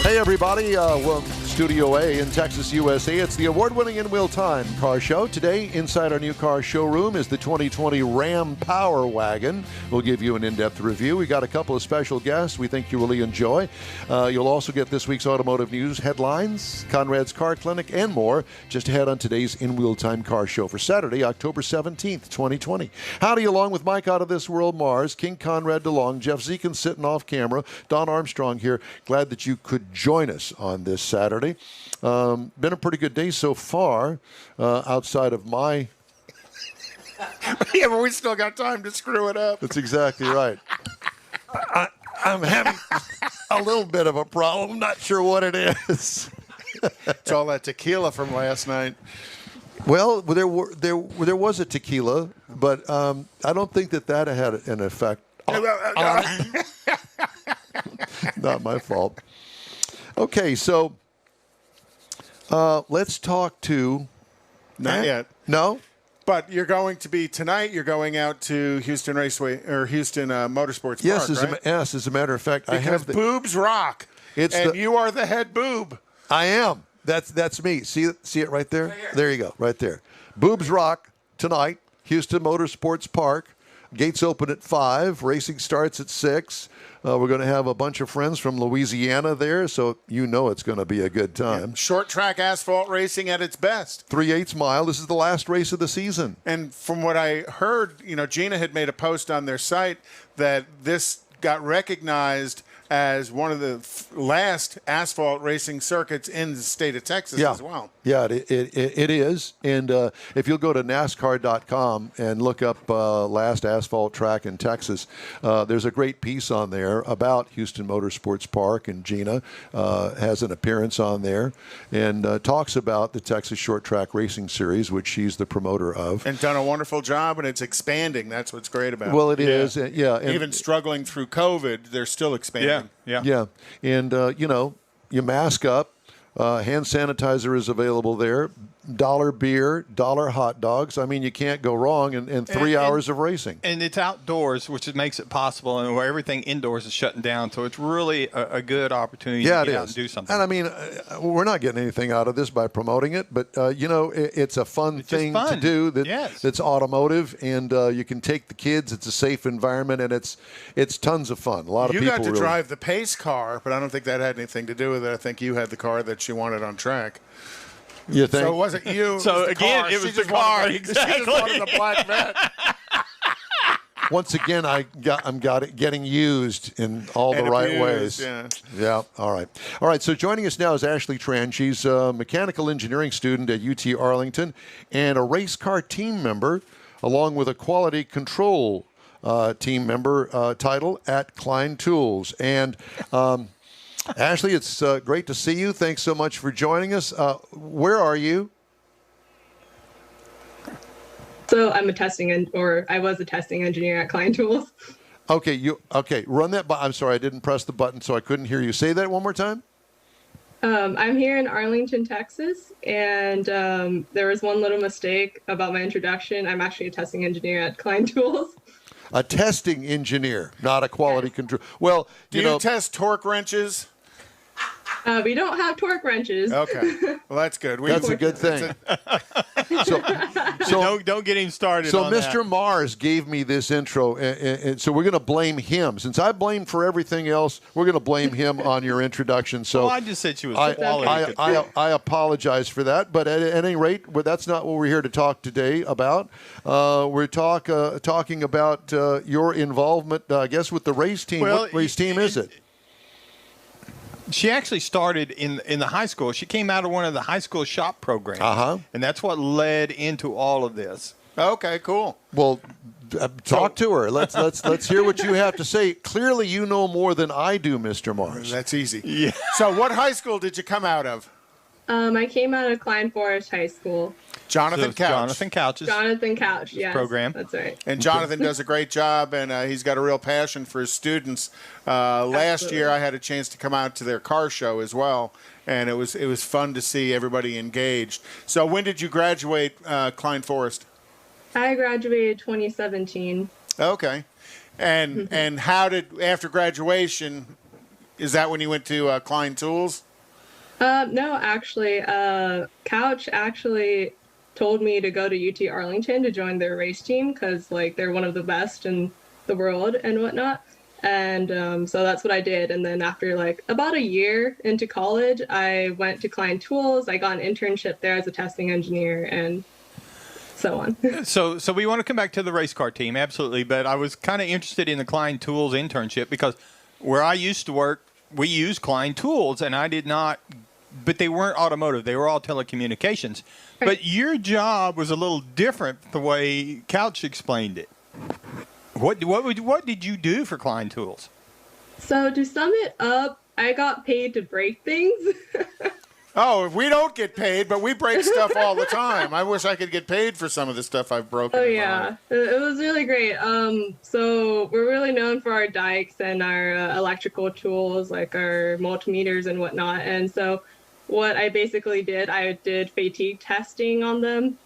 Hey, everybody. Studio A in Texas, USA. It's the award-winning In Wheel Time car show. Today, inside our new car showroom is the 2020 Ram Power Wagon. We'll give you an in-depth review. We got a couple of special guests we think you really enjoy. You'll also get this week's automotive news headlines, Conrad's Car Clinic, and more just ahead on today's In Wheel Time car show for Saturday, October 17th, 2020. Howdy, along with Mike Out of This World Mars, King Conrad DeLong, Jeff Zekin sitting off camera, Don Armstrong here. Glad that you could join us on this Saturday. Been a pretty good day so far, outside of my... Yeah, but we still got time to screw it up. That's exactly right. I'm having a little bit of a problem. I'm not sure what it is. It's all that tequila from last night. Well, there was a tequila, but I don't think that had an effect on it. Not my fault. Okay, so let's talk to... Not yet. No? But you're going to be tonight. You're going out to Houston Raceway or Houston Motorsports Yes, Park, right? Yes, as a matter of fact, Because I have boobs rock. You are the head boob. I am. That's me. See it right there? Right there you go, right there. Boobs rock tonight, Houston Motorsports Park. Gates open at 5. Racing starts at 6. We're going to have a bunch of friends from Louisiana there, so you know it's going to be a good time. Yeah. Short track asphalt racing at its best. 3/8 mile. This is the last race of the season. And from what I heard, Gina had made a post on their site that this got recognized as one of the last asphalt racing circuits in the state of Texas as well. Yeah, it is. And if you'll go to NASCAR.com and look up last asphalt track in Texas, there's a great piece on there about Houston Motorsports Park, and Gina has an appearance on there and talks about the Texas Short Track Racing Series, which she's the promoter of. And done a wonderful job, and it's expanding. That's what's great about it. Well, it is. Yeah. And even struggling through COVID, they're still expanding. Yeah. And, you mask up. Hand sanitizer is available there. $1 beer, $1 hot dogs. I mean, you can't go wrong in 3 hours of racing. And it's outdoors, which makes it possible, and where everything indoors is shutting down. So it's really a good opportunity to get out and do something. And I mean, we're not getting anything out of this by promoting it, but, it's a fun thing to do that's automotive, and you can take the kids. It's a safe environment, and it's tons of fun. A lot of people got to drive the pace car, but I don't think that had anything to do with it. I think you had the car that she wanted on track. You think? So it wasn't you. So again, it was the car. Exactly. She just wanted the black vet. Once again, I'm getting used in all the right ways. Yeah. All right. So joining us now is Ashley Tran. She's a mechanical engineering student at UT Arlington and a race car team member, along with a quality control team member title at Klein Tools. And Ashley, it's great to see you. Thanks so much for joining us. Where are you? So I'm I was a testing engineer at Klein Tools. Okay, run that. I'm sorry, I didn't press the button, so I couldn't hear you. Say that one more time. I'm here in Arlington, Texas, and there was one little mistake about my introduction. I'm actually a testing engineer at Klein Tools. A testing engineer, not a quality control. Well, do you test torque wrenches? We don't have torque wrenches. Okay. Well, that's good. That's a good thing. So don't get him started. So on Mr. that. Mars gave me this intro, and so we're going to blame him. Since I blamed for everything else, we're going to blame him on your introduction. So well, I just said she was quality. I apologize for that, but at any rate, that's not what we're here to talk today about. We're talking about your involvement, I guess, with the race team. Well, what race team is it? She actually started in the high school. She came out of one of the high school shop programs. And that's what led into all of this. Okay, cool. Well, talk to her. Let's hear what you have to say. Clearly, you know more than I do, Mr. Mars. That's easy. Yeah. So what high school did you come out of? I came out of Klein Forest High School. Jonathan Couch's Jonathan Couch, yes. Program. That's right. And Jonathan does a great job, and he's got a real passion for his students. Last year, I had a chance to come out to their car show as well, and it was fun to see everybody engaged. So when did you graduate Klein Forest? I graduated 2017. Okay. And how did, after graduation, Is that when you went to Klein Tools? No, actually, Couch actually told me to go to UT Arlington to join their race team because like they're one of the best in the world and whatnot. And so that's what I did. And then after like about a year into college, I went to Klein Tools. I got an internship there as a testing engineer and so on. So we want to come back to the race car team, absolutely. But I was kind of interested in the Klein Tools internship because where I used to work, we used Klein Tools, and I did not. But they weren't automotive; they were all telecommunications. Right. But your job was a little different the way Couch explained it. What did you do for Klein Tools? So to sum it up, I got paid to break things. Oh, we don't get paid, but we break stuff all the time. I wish I could get paid for some of the stuff I've broken. Oh, yeah. It was really great. So we're really known for our dikes and our electrical tools, like our multimeters and whatnot. And so what I basically did, I did fatigue testing on them,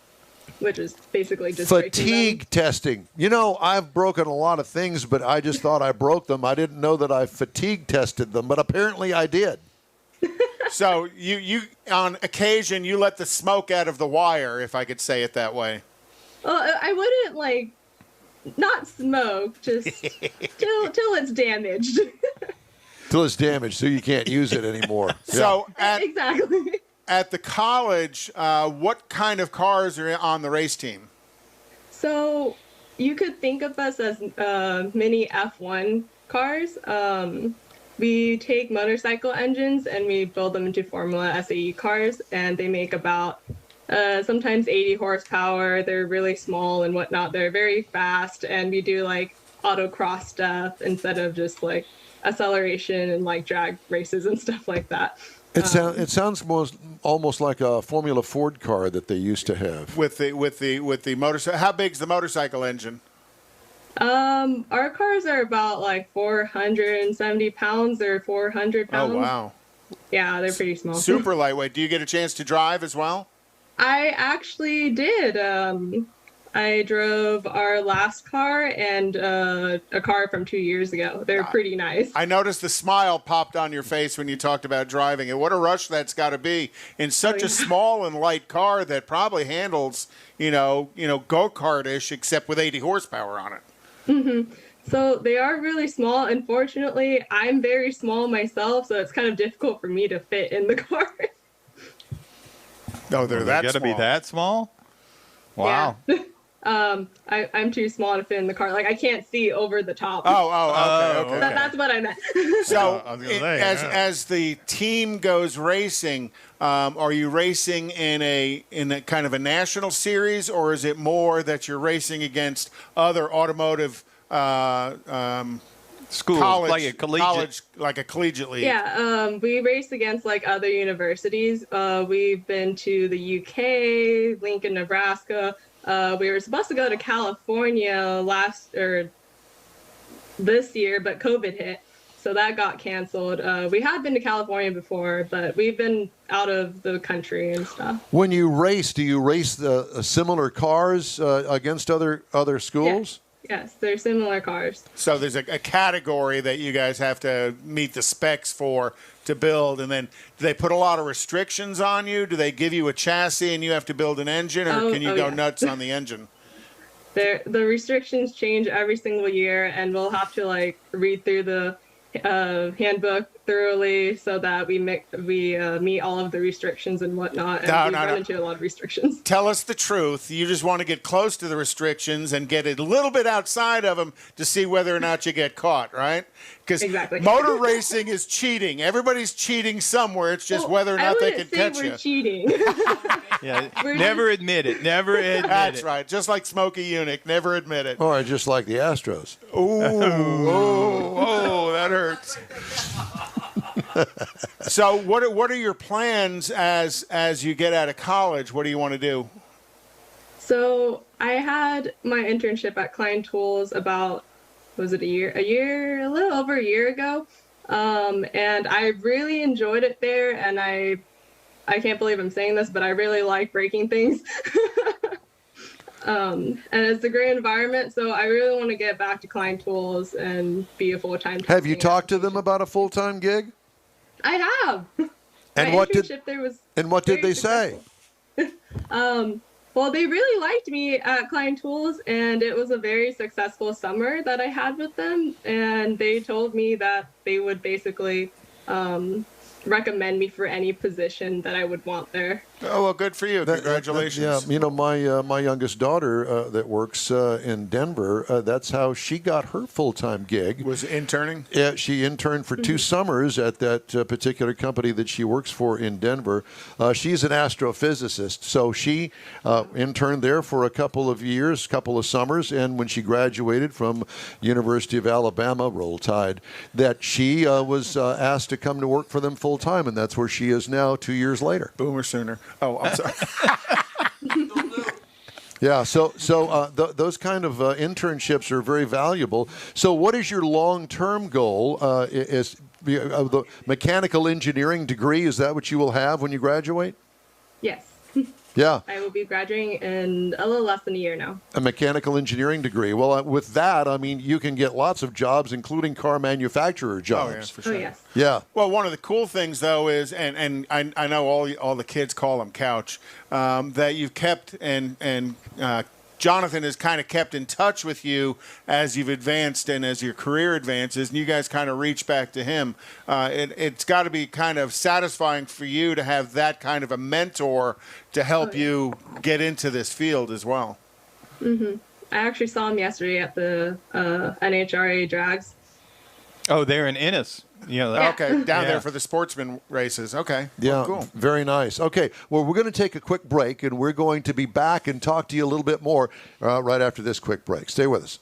which is basically just fatigue testing. You know, I've broken a lot of things, but I just thought I broke them. I didn't know that I fatigue tested them, but apparently I did. So you on occasion you let the smoke out of the wire, if I could say it that way. Well, I wouldn't like not smoke, just till it's damaged. Till it's damaged, so you can't use it anymore. So exactly. At the college, what kind of cars are on the race team? So you could think of us as mini F1 cars. We take motorcycle engines and we build them into Formula SAE cars, and they make about sometimes 80 horsepower. They're really small and whatnot. They're very fast, and we do like autocross stuff instead of just like acceleration and like drag races and stuff like that. It sounds almost like a Formula Ford car that they used to have. With the motorcycle. How big's the motorcycle engine? Our cars are about like 470 pounds or 400 pounds. Oh, wow. Yeah, they're pretty small. Super lightweight. Do you get a chance to drive as well? I actually did. I drove our last car and a car from 2 years ago. They're pretty nice. I noticed the smile popped on your face when you talked about driving, and what a rush that's got to be in such a small and light car that probably handles, go-kart-ish, except with 80 horsepower on it. Mm-hmm. So they are really small. Unfortunately, I'm very small myself, so it's kind of difficult for me to fit in the car. No, they're that small. Got to be that small? Wow. Yeah. I'm too small to fit in the car. Like I can't see over the top. Okay. That's what I meant. So, as the team goes racing, are you racing in a kind of a national series, or is it more that you're racing against other automotive schools, like a collegiate league? Yeah, we race against like other universities. We've been to the UK, Lincoln, Nebraska. We were supposed to go to California this year, but COVID hit, so that got canceled. We had been to California before, but we've been out of the country and stuff. When you race, do you race the similar cars against other schools? Yes, they're similar cars. So there's a category that you guys have to meet the specs for to build, and then do they put a lot of restrictions on you? Do they give you a chassis and you have to build an engine, or can you go nuts on the engine? The restrictions change every single year, and we'll have to like read through the handbook thoroughly so that we meet all of the restrictions and whatnot. And we run into a lot of restrictions. Tell us the truth. You just want to get close to the restrictions and get a little bit outside of them to see whether or not you get caught, right? Because motor racing is cheating. Everybody's cheating somewhere. It's just whether or not they can catch you. We're cheating. Never admit it. Never admit That's it. right. Just like Smokey Eunuch. Never admit it. Or just like the Astros. Oh, that hurts. So what are your plans as you get out of college? What do you want to do? So I had my internship at Klein Tools about, a little over a year ago. And I really enjoyed it there. And I can't believe I'm saying this, but I really like breaking things. And it's a great environment, so I really want to get back to Klein Tools and be a full-time. Have you talked to them about a full-time gig? I have. And My what internship there was what did they say? Well, they really liked me at Klein Tools, and it was a very successful summer that I had with them. And they told me that they would basically recommend me for any position that I would want there. Oh, well, good for you. Congratulations. Yeah, my youngest daughter that works in Denver, that's how she got her full-time gig. Was interning? Yeah, she interned for 2 summers at that particular company that she works for in Denver. She's an astrophysicist, so she interned there for a couple of years, couple of summers, and when she graduated from University of Alabama, Roll Tide, that she was asked to come to work for them full-time, and that's where she is now 2 years later. Boomer sooner. Oh, I'm sorry. Yeah, so those kind of internships are very valuable. So what is your long-term goal? Is the mechanical engineering degree, is that what you will have when you graduate? Yes. Yeah. I will be graduating in a little less than a year now. A mechanical engineering degree. Well, with that, I mean, you can get lots of jobs, including car manufacturer jobs. Oh, yeah, for sure. Oh, yes. Yeah. Well, one of the cool things, though, is, and I know all the kids call them couch, that you've kept, and Jonathan has kind of kept in touch with you as you've advanced and as your career advances, and you guys kind of reach back to him. It's got to be kind of satisfying for you to have that kind of a mentor to help you get into this field as well. Mm-hmm. I actually saw him yesterday at the NHRA drags. Oh, they're in Ennis. Okay, down there for the sportsman races. Okay. Yeah, well, cool. Very nice. Okay, well, we're going to take a quick break, and we're going to be back and talk to you a little bit more right after this quick break. Stay with us.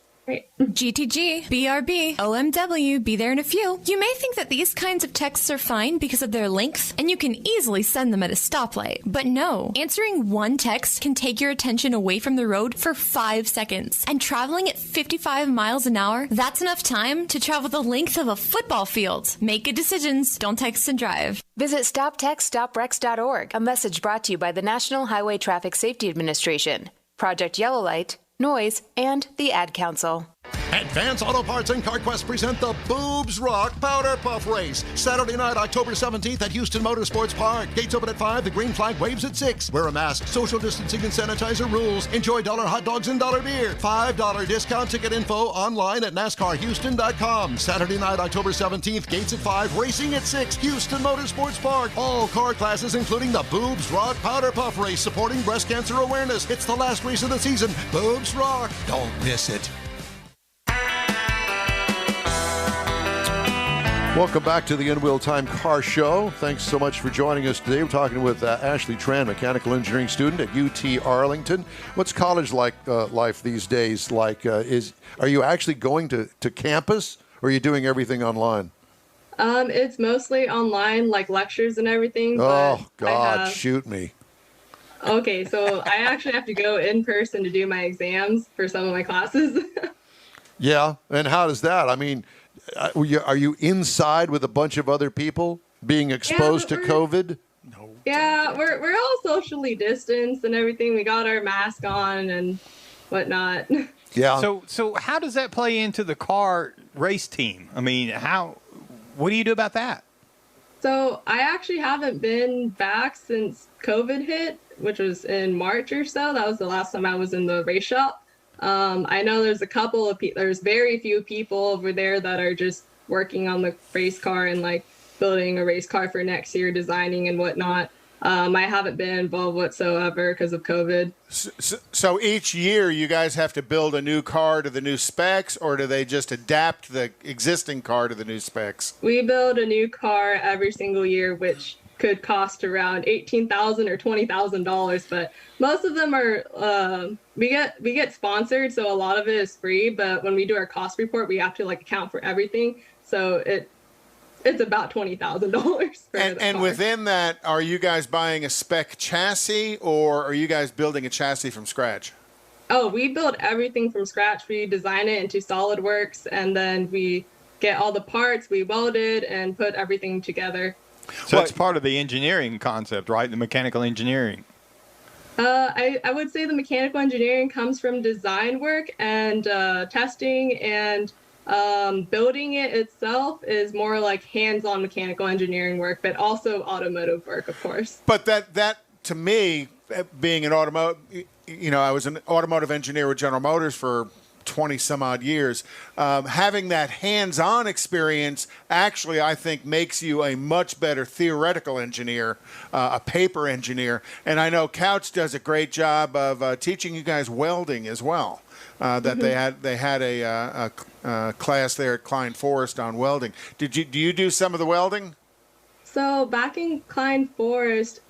GTG, BRB, OMW, be there in a few. You may think that these kinds of texts are fine because of their length, and you can easily send them at a stoplight. But no, answering one text can take your attention away from the road for 5 seconds. And traveling at 55 miles an hour, that's enough time to travel the length of a football field. Make good decisions. Don't text and drive. Visit StopTextStopWrecks.org. A message brought to you by the National Highway Traffic Safety Administration, Project Yellow Light, Noise, and the Ad Council. Advance Auto Parts and CarQuest present the Boobs Rock Powder Puff Race. Saturday night, October 17th at Houston Motorsports Park. Gates open at 5. The green flag waves at 6. Wear a mask. Social distancing and sanitizer rules. Enjoy $1 hot dogs and $1 beer. $5 discount ticket info online at NASCARHouston.com. Saturday night, October 17th. Gates at 5. Racing at 6. Houston Motorsports Park. All car classes, including the Boobs Rock Powder Puff Race, supporting breast cancer awareness. It's the last race of the season. Boobs Rock. Don't miss it. Welcome back to the In Wheel Time Car Show. Thanks so much for joining us today. We're talking with Ashley Tran, mechanical engineering student at UT Arlington. What's college life these days like? Are you actually going to campus, or are you doing everything online? It's mostly online, like lectures and everything. Oh, God, shoot me. Okay, so I actually have to go in person to do my exams for some of my classes. Yeah, and how does that? I mean, are you inside with a bunch of other people being exposed to COVID? No. Yeah, we're all socially distanced and everything. We got our mask on and whatnot. Yeah. So how does that play into the car race team? I mean, what do you do about that? So I actually haven't been back since COVID hit, which was in March or so. That was the last time I was in the race shop. I know there's a couple of there's very few people over there that are just working on the race car and like building a race car for next year, designing and whatnot. I haven't been involved whatsoever because of COVID. So each year you guys have to build a new car to the new specs, or do they just adapt the existing car to the new specs? We build a new car every single year, which could cost around $18,000 or $20,000, but most of them are we get sponsored, so a lot of it is free. But when we do our cost report, we have to like account for everything, so it's about $20,000. And within that, are you guys buying a spec chassis, or are you guys building a chassis from scratch? Oh, we build everything from scratch. We design it into SolidWorks, and then we get all the parts, we weld it, and put everything together. So it's part of the engineering concept, right? The mechanical engineering. I would say the mechanical engineering comes from design work and testing, and building it itself is more like hands-on mechanical engineering work, but also automotive work, of course. But that to me, being an automotive, I was an automotive engineer with General Motors for 20 some odd years. Having that hands-on experience actually, I think, makes you a much better theoretical engineer, a paper engineer. And I know Couch does a great job of teaching you guys welding as well. They had a class there at Klein Forest on welding. Do you do some of the welding? So back in Klein Forest,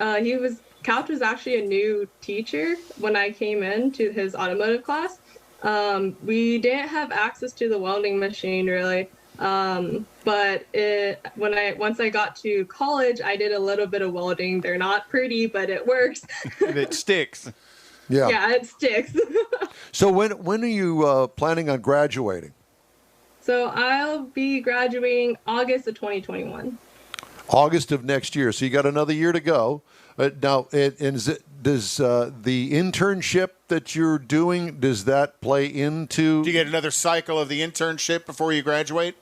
Couch was actually a new teacher when I came into his automotive class. We didn't have access to the welding machine really, but once I got to college, I did a little bit of welding. They're not pretty, but it works. It sticks. Yeah, it sticks. So when are you planning on graduating? So I'll be graduating August of 2021. August of next year. So you got another year to go. Now, does the internship that you're doing, does that play into? Do you get another cycle of the internship before you graduate?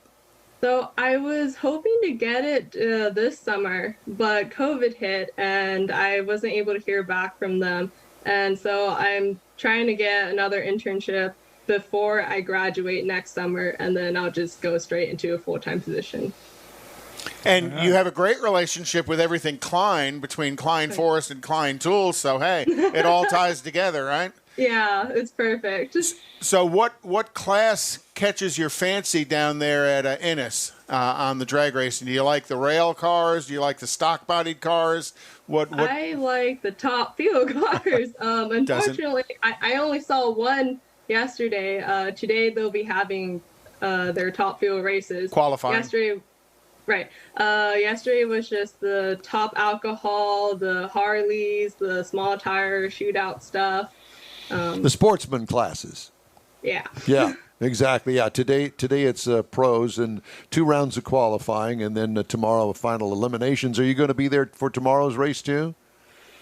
So I was hoping to get it this summer, but COVID hit and I wasn't able to hear back from them. And so I'm trying to get another internship before I graduate next summer, and then I'll just go straight into a full-time position. And you have a great relationship with everything Klein, between Klein Forest and Klein Tools. So, hey, it all ties together, right? Yeah, it's perfect. So what class catches your fancy down there at Ennis on the drag racing? Do you like the rail cars? Do you like the stock-bodied cars? What? I like the top fuel cars. Unfortunately, I only saw one yesterday. Today they'll be having their top fuel races. Qualifying. Yesterday. Right. Yesterday was just the top alcohol, the Harleys, the small tire shootout stuff. The sportsman classes. Yeah. Yeah, exactly. Yeah, today it's pros and 2 rounds of qualifying, and then tomorrow final eliminations. Are you going to be there for tomorrow's race too?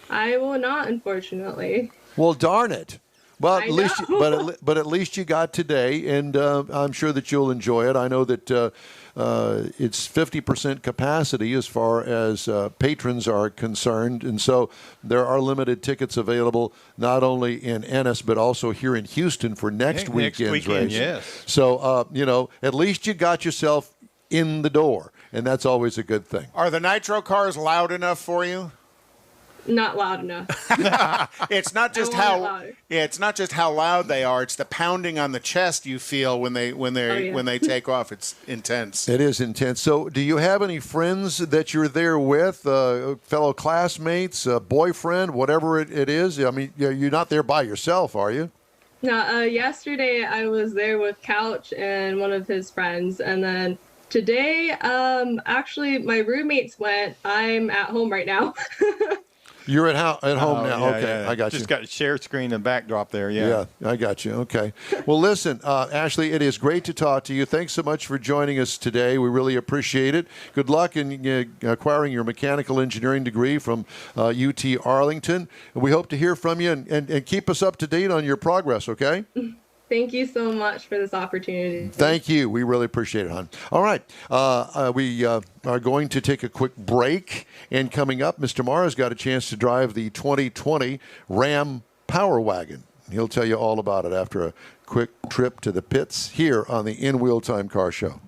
I will not, unfortunately. Well, darn it. Well, at least you got today, and I'm sure that you'll enjoy it. I know that it's 50% capacity as far as patrons are concerned, and so there are limited tickets available not only in Ennis but also here in Houston for next weekend's race. Yes. So at least you got yourself in the door, and that's always a good thing. Are the nitro cars loud enough for you? Not loud enough. It's not just it's not just how loud they are. It's the pounding on the chest you feel when they take off. It's intense. It is intense. So, do you have any friends that you're there with, fellow classmates, boyfriend, whatever it is? I mean, you're not there by yourself, are you? No. Yesterday I was there with Couch and one of his friends, and then today, actually, my roommates went. I'm at home right now. You're at home now. Yeah, okay, yeah. I got you. Just got a share screen and backdrop there. Yeah. Yeah, I got you. Okay. Well, listen, Ashley, it is great to talk to you. Thanks so much for joining us today. We really appreciate it. Good luck in acquiring your mechanical engineering degree from UT Arlington. We hope to hear from you and keep us up to date on your progress, okay? Thank you so much for this opportunity. Thank you. We really appreciate it, hon. All right. We are going to take a quick break. And coming up, Mr. Mara's got a chance to drive the 2020 Ram Power Wagon. He'll tell you all about it after a quick trip to the pits here on the In Wheel Time Car Show.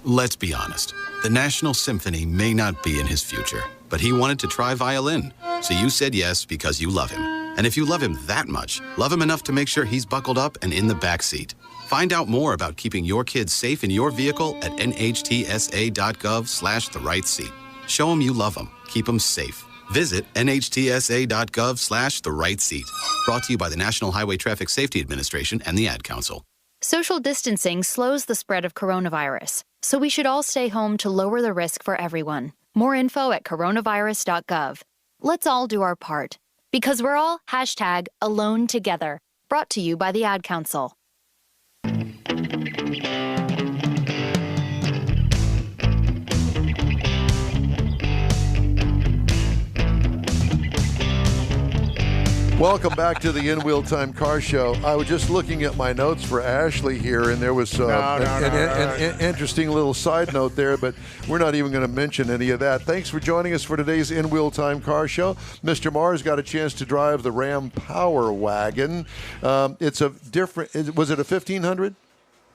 Let's be honest. The National Symphony may not be in his future, but he wanted to try violin. So you said yes because you love him. And if you love him that much, love him enough to make sure he's buckled up and in the back seat. Find out more about keeping your kids safe in your vehicle at nhtsa.gov/the-right-seat. Show him you love him. Keep him safe. Visit nhtsa.gov/the-right-seat. Brought to you by the National Highway Traffic Safety Administration and the Ad Council. Social distancing slows the spread of coronavirus, so we should all stay home to lower the risk for everyone. More info at coronavirus.gov. Let's all do our part, because we're all #AloneTogether. Brought to you by the Ad Council. Welcome back to the In Wheel Time Car Show. I was just looking at my notes for Ashley here, and there was an interesting little side note there, but we're not even going to mention any of that. Thanks for joining us for today's In Wheel Time Car Show. Mr. Mars got a chance to drive the Ram Power Wagon. It's a different. Was it a 1500?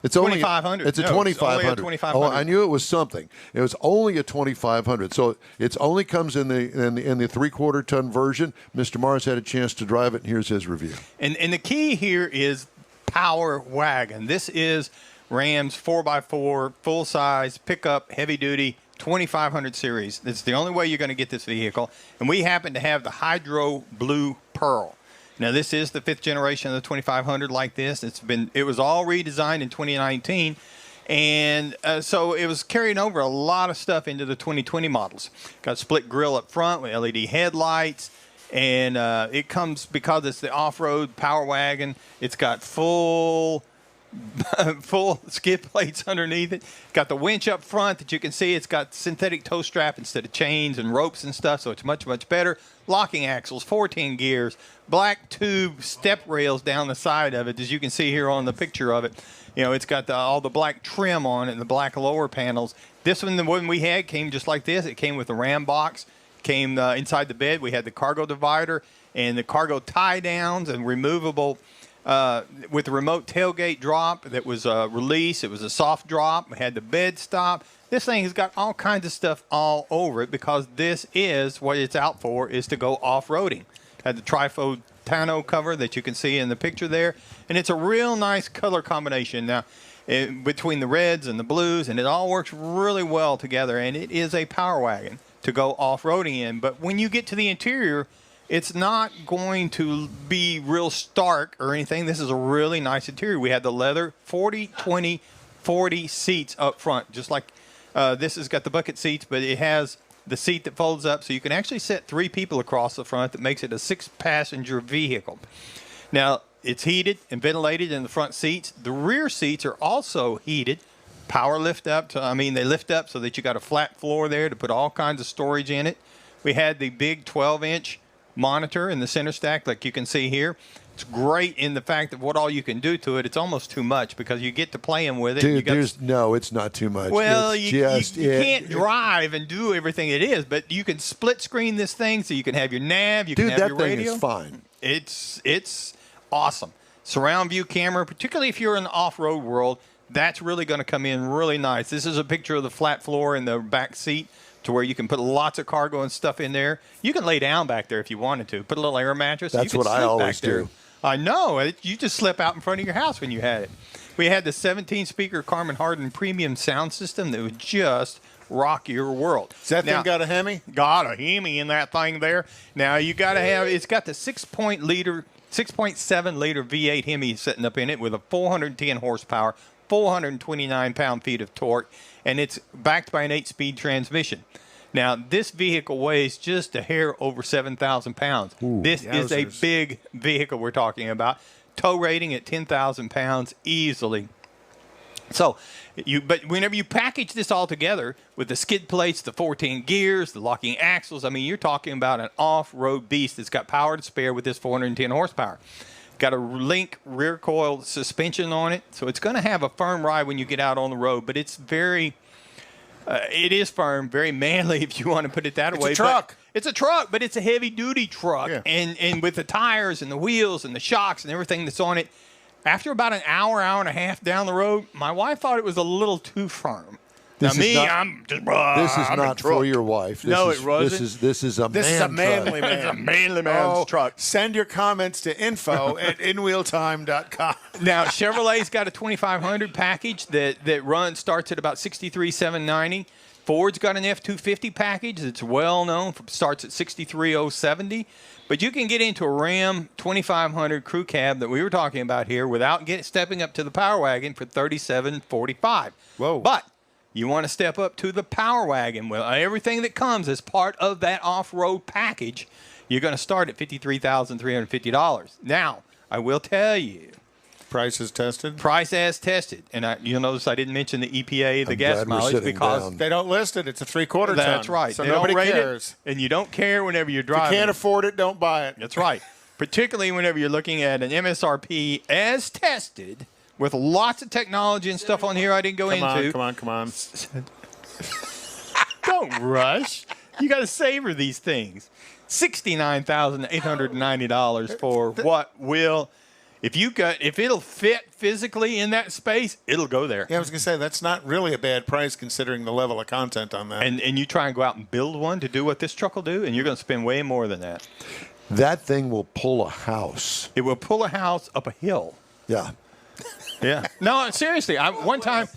It's only 2500. It's a 2500. Oh, I knew it was something. It was only a 2500. So it only comes in the 3/4 ton version. Mr. Mars had a chance to drive it, and here's his review. And the key here is Power Wagon. This is Ram's 4x4 full size pickup heavy duty 2500 series. It's the only way you're going to get this vehicle, and we happen to have the Hydro Blue Pearl. Now, this is the 5th generation of the 2500 like this. It was all redesigned in 2019, and so it was carrying over a lot of stuff into the 2020 models. Got split grille up front with LED headlights, and it comes, because it's the off-road Power Wagon, it's got full skid plates underneath it. Got the winch up front that you can see. It's got synthetic toe strap instead of chains and ropes and stuff, so it's much, much better. Locking axles, 14 gears, black tube step rails down the side of it, as you can see here on the picture of it. You know, it's got all the black trim on it and the black lower panels. This one, the one we had, came just like this. It came with the Ram box. Came inside the bed. We had the cargo divider and the cargo tie downs and removable with the remote tailgate drop that was released. It was a soft drop. We had the bed stop. This thing has got all kinds of stuff all over it, because this is what it's out for, is to go off-roading. Had the trifold tonneau cover that you can see in the picture there, and it's a real nice color combination now between the reds and the blues, and it all works really well together, and it is a Power Wagon to go off-roading in. But when you get to the interior, it's not going to be real stark or anything. This is a really nice interior. We had the leather 40, 20, 40 seats up front, just like this has got the bucket seats, but it has the seat that folds up, so you can actually sit 3 people across the front. That makes it a 6-passenger vehicle. Now, it's heated and ventilated in the front seats. The rear seats are also heated. Power lift up. They lift up so that you got a flat floor there to put all kinds of storage in it. We had the big 12-inch monitor in the center stack, like you can see here. It's great in the fact of what all you can do to it. It's almost too much, because you get to playing with it. Dude, it's not too much. Well, you can't drive and do everything it is, but you can split screen this thing so you can have your nav, you can have your radio. Dude, that thing is fine. It's awesome. Surround view camera, particularly if you're in the off-road world, that's really going to come in really nice. This is a picture of the flat floor in the back seat, to where you can put lots of cargo and stuff in there. You can lay down back there if you wanted to. Put a little air mattress. That's what I always do. I know. You just slip out in front of your house when you had it. We had the 17-speaker Carmen Harden premium sound system that would just rock your world. Does that thing got a Hemi? Got a Hemi in that thing there. Now, you got to have, it's got the 6.7 liter V8 Hemi sitting up in it with a 410 horsepower, 429 pound-feet of torque, and it's backed by an 8-speed transmission. Now, this vehicle weighs just a hair over 7,000 pounds. This is a big vehicle we're talking about. Tow rating at 10,000 pounds easily. So, but whenever you package this all together with the skid plates, the 14 gears, the locking axles, you're talking about an off-road beast that's got power to spare with this 410 horsepower. Got a link rear coil suspension on it, so it's going to have a firm ride when you get out on the road, but it's it is firm, very manly, if you want to put it that way. It's a truck. It's a truck, but it's a heavy-duty truck. Yeah. And with the tires and the wheels and the shocks and everything that's on it, after about an hour and a half down the road, my wife thought it was a little too firm. This is not for your wife. It wasn't. This is a manly man. It's a manly man's truck. Send your comments to info@inwheeltime.com. Now, Chevrolet's got a 2500 package that starts at about $63,790. Ford's got an F-250 package that's well known, starts at $63,070. But you can get into a Ram 2500 crew cab that we were talking about here without stepping up to the Power Wagon for $37,445. Whoa! But you want to step up to the Power Wagon. Well, everything that comes as part of that off-road package, you're going to start at $53,350. Now, I will tell you. Price is tested? Price as tested. And you'll notice I didn't mention the EPA, the gas mileage, because they don't list it. It's a 3/4 ton. That's right. So they nobody don't rate cares. It, and you don't care whenever you're driving. If you can't afford it, don't buy it. That's right. particularly whenever you're looking at an MSRP as tested with lots of technology and stuff on here I didn't go into. Come on. Don't rush. You got to savor these things. $69,890 for what will, if it'll fit physically in that space, it'll go there. Yeah, I was going to say, that's not really a bad price considering the level of content on that. And you try and go out and build one to do what this truck will do, and you're going to spend way more than that. That thing will pull a house. It will pull a house up a hill. Yeah. Yeah. No, seriously. One time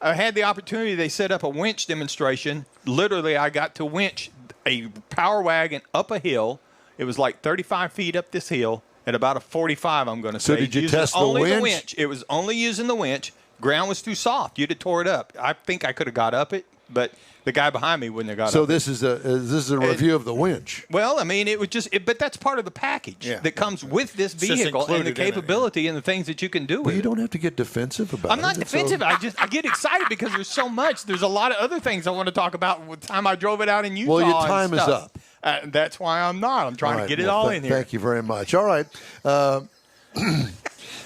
I had the opportunity. They set up a winch demonstration. Literally, I got to winch a Power Wagon up a hill. It was like 35 feet up this hill at about a 45, I'm going to say. So did you test the winch? It was only using the winch. Ground was too soft. You'd have tore it up. I think I could have got up it, but the guy behind me wouldn't have got up. So this is a review of the winch. Well, I mean, it was but that's part of the package that comes with this vehicle and the capability and the things that you can do with Well, you it. don't have to get defensive about it. I'm not defensive. I get excited because there's so much. There's a lot of other things I want to talk about with the time I drove it out in Utah. Well, your time is up. That's why I'm not. I'm trying to get it all in here. Thank you very much. All right.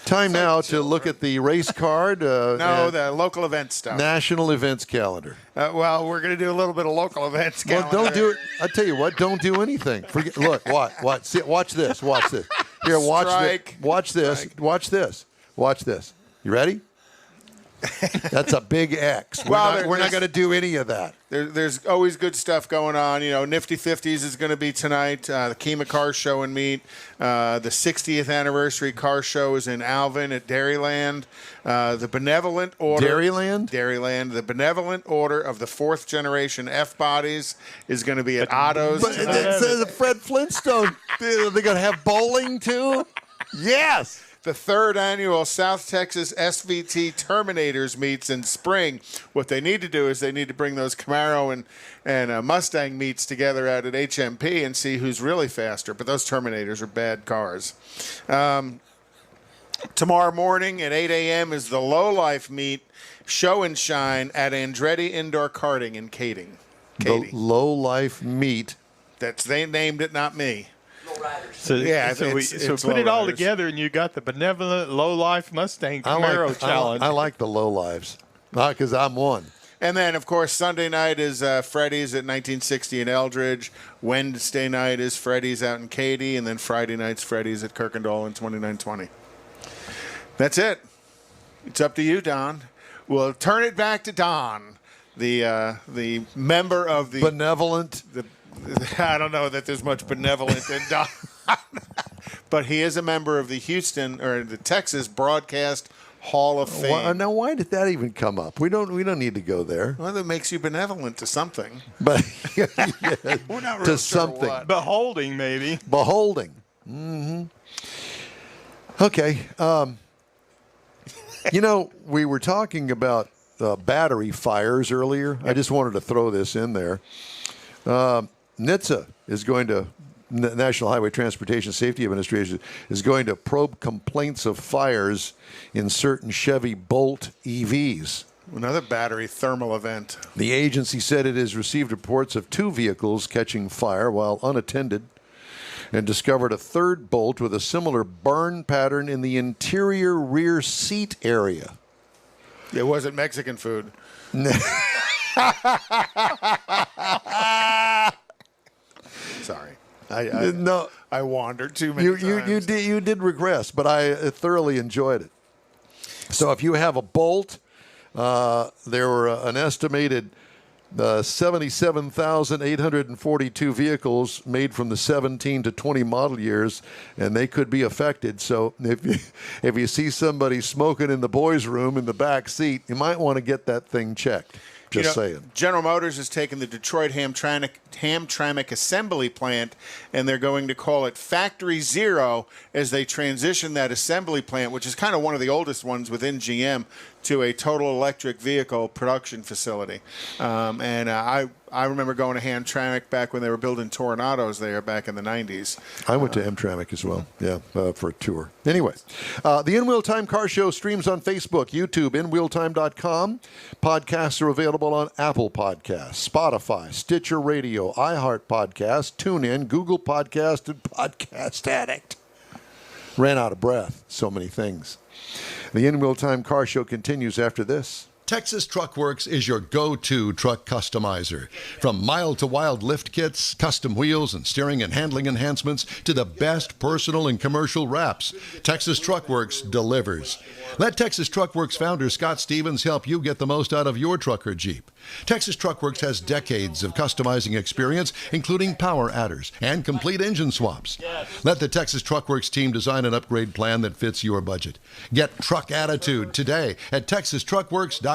Time now to look at the race card. The local event stuff. National events calendar. Well, we're going to do a little bit of local events calendar. Well, don't do it. I tell you what, don't do anything. Forget. Look, what? See, watch this. Watch this. Here, watch this. Watch this. Strike. Watch this. Watch this. You ready? That's a big X. We're not going to do any of that. There's always good stuff going on. You know, Nifty 50s is going to be tonight. The Kima Car Show and Meet. The 60th anniversary car show is in Alvin at Dairyland. The Benevolent Order. Dairyland? Dairyland. The Benevolent Order of the 4th Generation F-Bodies is going to be at Otto's. But it says Fred Flintstone. They're going to have bowling too? Yes. The 3rd annual South Texas SVT Terminators meets in spring. What they need to do is they need to bring those Camaro and Mustang meets together out at HMP and see who's really faster. But those Terminators are bad cars. Tomorrow morning at 8 a.m. is the Low Life meet, show and shine at Andretti Indoor Karting in Katy. The Low Life meet. They named it, not me. So put it all together, and you got the Benevolent Low Life Mustang Camaro Challenge. I like the low lives, because I'm one. And then, of course, Sunday night is Freddy's at 1960 in Eldridge. Wednesday night is Freddy's out in Katy, and then Friday night's Freddy's at Kirkendall in 2920. That's it. It's up to you, Don. We'll turn it back to Don, the member of the benevolent. I don't know that there's much benevolent in Don, but he is a member of the the Texas Broadcast Hall of Fame. Now, why did that even come up? We don't need to go there. Well, that makes you benevolent to something, but we're not real to sure something. what. Beholding, maybe. Beholding. Mm-hmm. Okay. We were talking about battery fires earlier. I just wanted to throw this in there. NHTSA is going to, National Highway Transportation Safety Administration, is going to probe complaints of fires in certain Chevy Bolt EVs. Another battery thermal event. The agency said it has received reports of 2 vehicles catching fire while unattended and discovered a 3rd Bolt with a similar burn pattern in the interior rear seat area. It wasn't Mexican food. Sorry, I wandered too many times. You did regress, but I thoroughly enjoyed it. So if you have a Bolt, there were an estimated 77,842 vehicles made from the 17 to 20 model years, and they could be affected. So if you see somebody smoking in the boys' room in the back seat, you might want to get that thing checked. Just saying. General Motors has taken the Detroit Hamtramck assembly plant, and they're going to call it Factory Zero as they transition that assembly plant, which is kind of one of the oldest ones within GM, to a total electric vehicle production facility. I remember going to Hamtramck back when they were building Tornados there back in the 90s. I went to Hamtramck as well, for a tour. Anyway, the In Wheel Time Car Show streams on Facebook, YouTube, InWheelTime.com. Podcasts are available on Apple Podcasts, Spotify, Stitcher Radio, iHeart Podcast, TuneIn, Google Podcast, and Podcast Addict. Ran out of breath. So many things. The In Wheel Time Car Show continues after this. Texas Truck Works is your go-to truck customizer. From mild-to-wild lift kits, custom wheels, and steering and handling enhancements to the best personal and commercial wraps, Texas Truck Works delivers. Let Texas Truck Works founder Scott Stevens help you get the most out of your truck or Jeep. Texas Truck Works has decades of customizing experience, including power adders and complete engine swaps. Let the Texas Truck Works team design an upgrade plan that fits your budget. Get truck attitude today at TexasTruckWorks.com.